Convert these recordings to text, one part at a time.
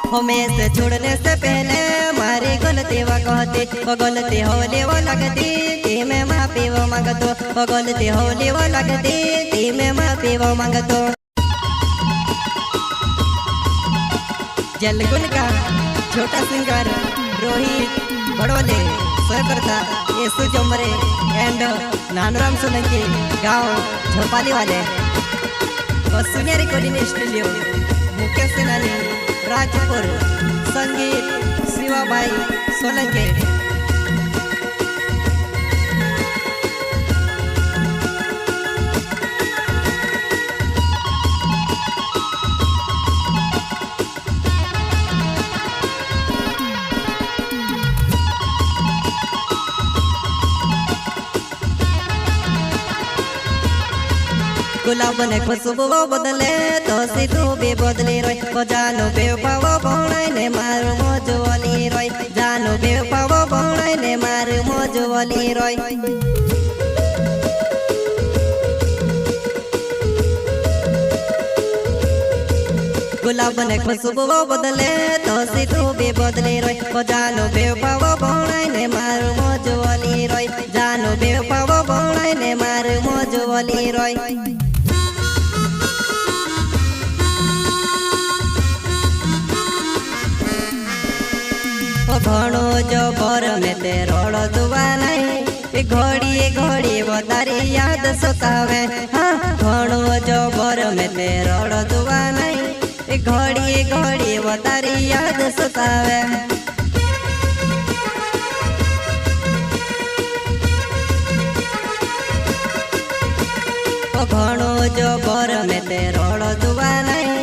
हमें छोड़ने से पहले मारी गलती वो कहती, वो गलती होली वो लगती ती में माफी वो मांगतो, वो गलती होली वो लगती ती में माफी वो मांगतो। जलगुन का छोटा सिंगर रोहित बड़ोले सहकर्ता येसु जोमरे एंड नानूराम सोलंकी गांव झोपाली वाले वसुनिया रिकॉर्डिंग स्टूडियो मुकेश सेनानी राजपुर संगीत शिवाबाई सोलंके। गुलाब ने खुशबू बदले तो सीधू भी बदली रोय, वो जानो बेवफाओ भौणाई ने मारू मोज वाली रोय, जानो बेवफाओ भौणाई ने मारू मोज वाली रोय। गुलाब ने खुशबू बदले तो सीधू भी बदली रोय, वो जानो बेवफाओ भौणाई ने मारू मोज वाली रोय, जानो बेवफाओ भौणाई ने मारू मोज वाली रोय। घणो जो बर में ते रोड़ो दुआ नहीं, घोड़ी घोड़ी वो तारी याद सतावे। हाँ घणो जो बर में ते रोड़ो दुआ नहीं, घोड़ी घोड़ी वो तारी याद सतावे। घणो जो बर में ते रोड़ो दुआ नहीं,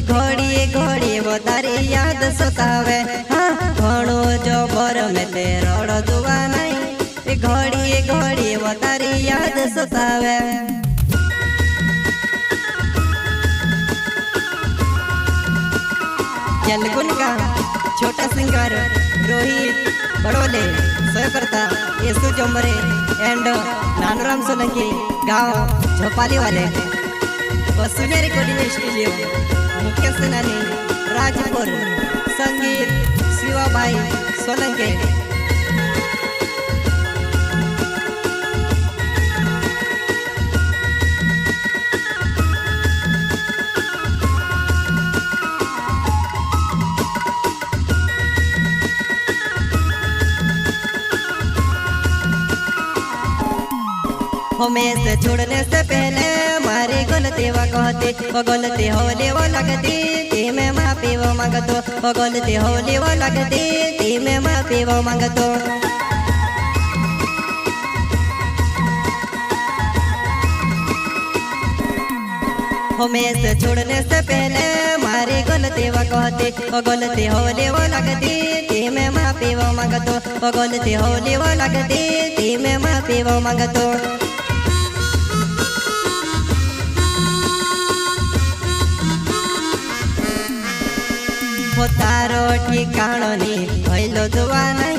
घोड़ी घोड़ी वो तारी याद सतावे। हाँ घणो जो बर में ते रोड़ो दुआ नहीं, घोड़ी घोड़ी वो तारी याद सतावे। जलगुन का छोटा सिंगर रोहित बड़ोले सहकर्ता येसु जोमरे एंड नानूराम सोलंकी गांव झोपाली वाले वसुनिया रिकॉर्डिंग स्टूडियो मुकेश सेनानी राजपुर संगीत शिवाबाई सोलंके। हमें से छोड़ने से पहले मारी गलती वो कहती, वो गलती होली वो लगती ती में माफी वो मांगतो, वो गलती होली वो लगती ती में माफी वो मांगतो। हमें से छोड़ने से पहले मारी गलती वो कहती, वो गलती होली वो लगती ती में माफी वो मांगतो, वो गलती होली वो लगती ती में माफी वो मांगतो। तारो ठिकाणो नी भइलो दुआ नहीं,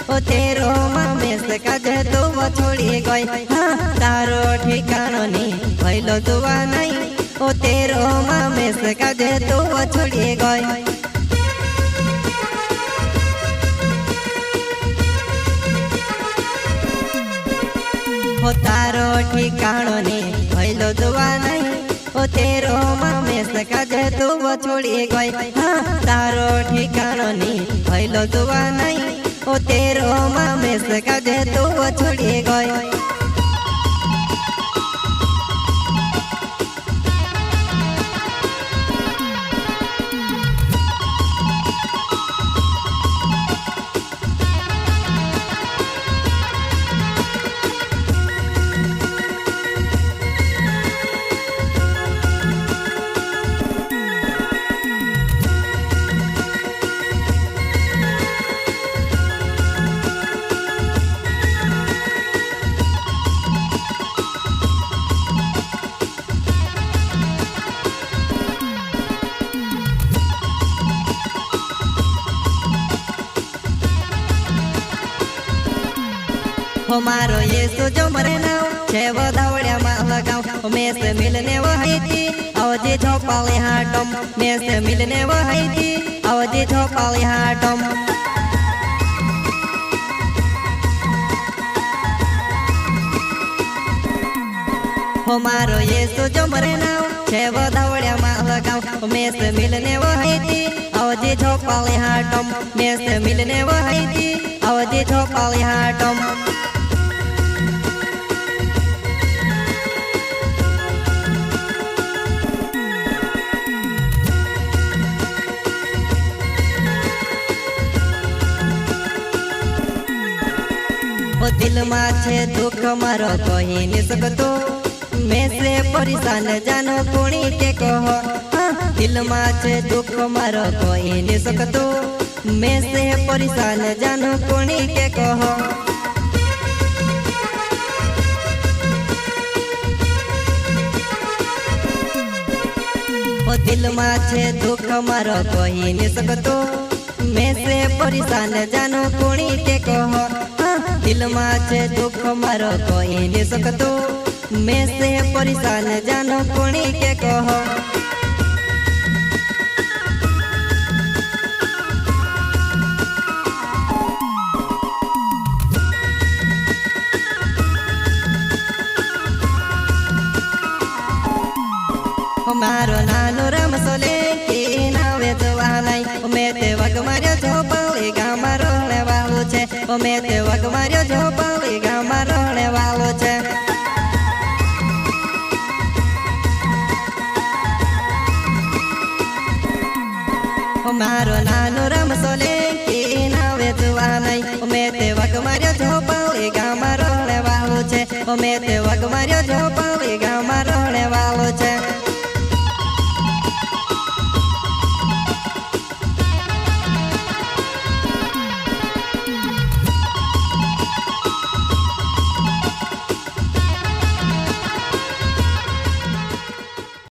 ओ तेरो मामेस काजे तो वो छोड़ी गई। हाँ तारो ठिकाणो नी भइलो दुआ नहीं, ओ तेरो मामेस काजे तो वो छोड़ी गई। ओ तारो ठिकाणो नी भइलो दुआ नहीं, ओ तेरो मामेस काजे तो वो छोड़ी गई। हाँ तारो ठिकाणो नी भइलो दुआ नहीं, ओ तेरो मामेस काजे तो वो छोड़ी गई। हमारो येसु जो मरे नाव छे वो धावड़िया मा लगाव, हमें से मिलने वो है थी आवजे झोपाली हाटम में से मिलने वही थी आवजे झोपाली हाटम हमारो ये सोचो मरे नाव छे वधावड़िया माल गाँव में से मिलने वही थी आवजे झोपाली हाटम में से मिलने वही थी आवजे झोपाली हाटम दिल में छे दुख मारो कही नहीं सकतो मैं से परेशान जानो कोणी के कहो दिल में छे दुख मारो कही नहीं सकतो मैं से परेशान जानो कोणी के कहो दिल में छे दुख मारो कही नहीं सकतो मैं से परेशान जानो कोणी के कहो दिल में छे दुख मारो कोई नहीं सकतो मैं से परेशान जानो कोणी के कहो मारो नानो रमसोले की नावे जोवा नहीं मैं ते वग मार्यो झोपाली गाम रहने वालो छे मैं ते वग मार्यो झोपाली गाम रहने वालो छे मारो नानो रमसोले की नावे जोवा नहीं मैं ते वग मार्यो झोपाली गाम रहने वालो छे मैं ते वग मार्यो झोपाली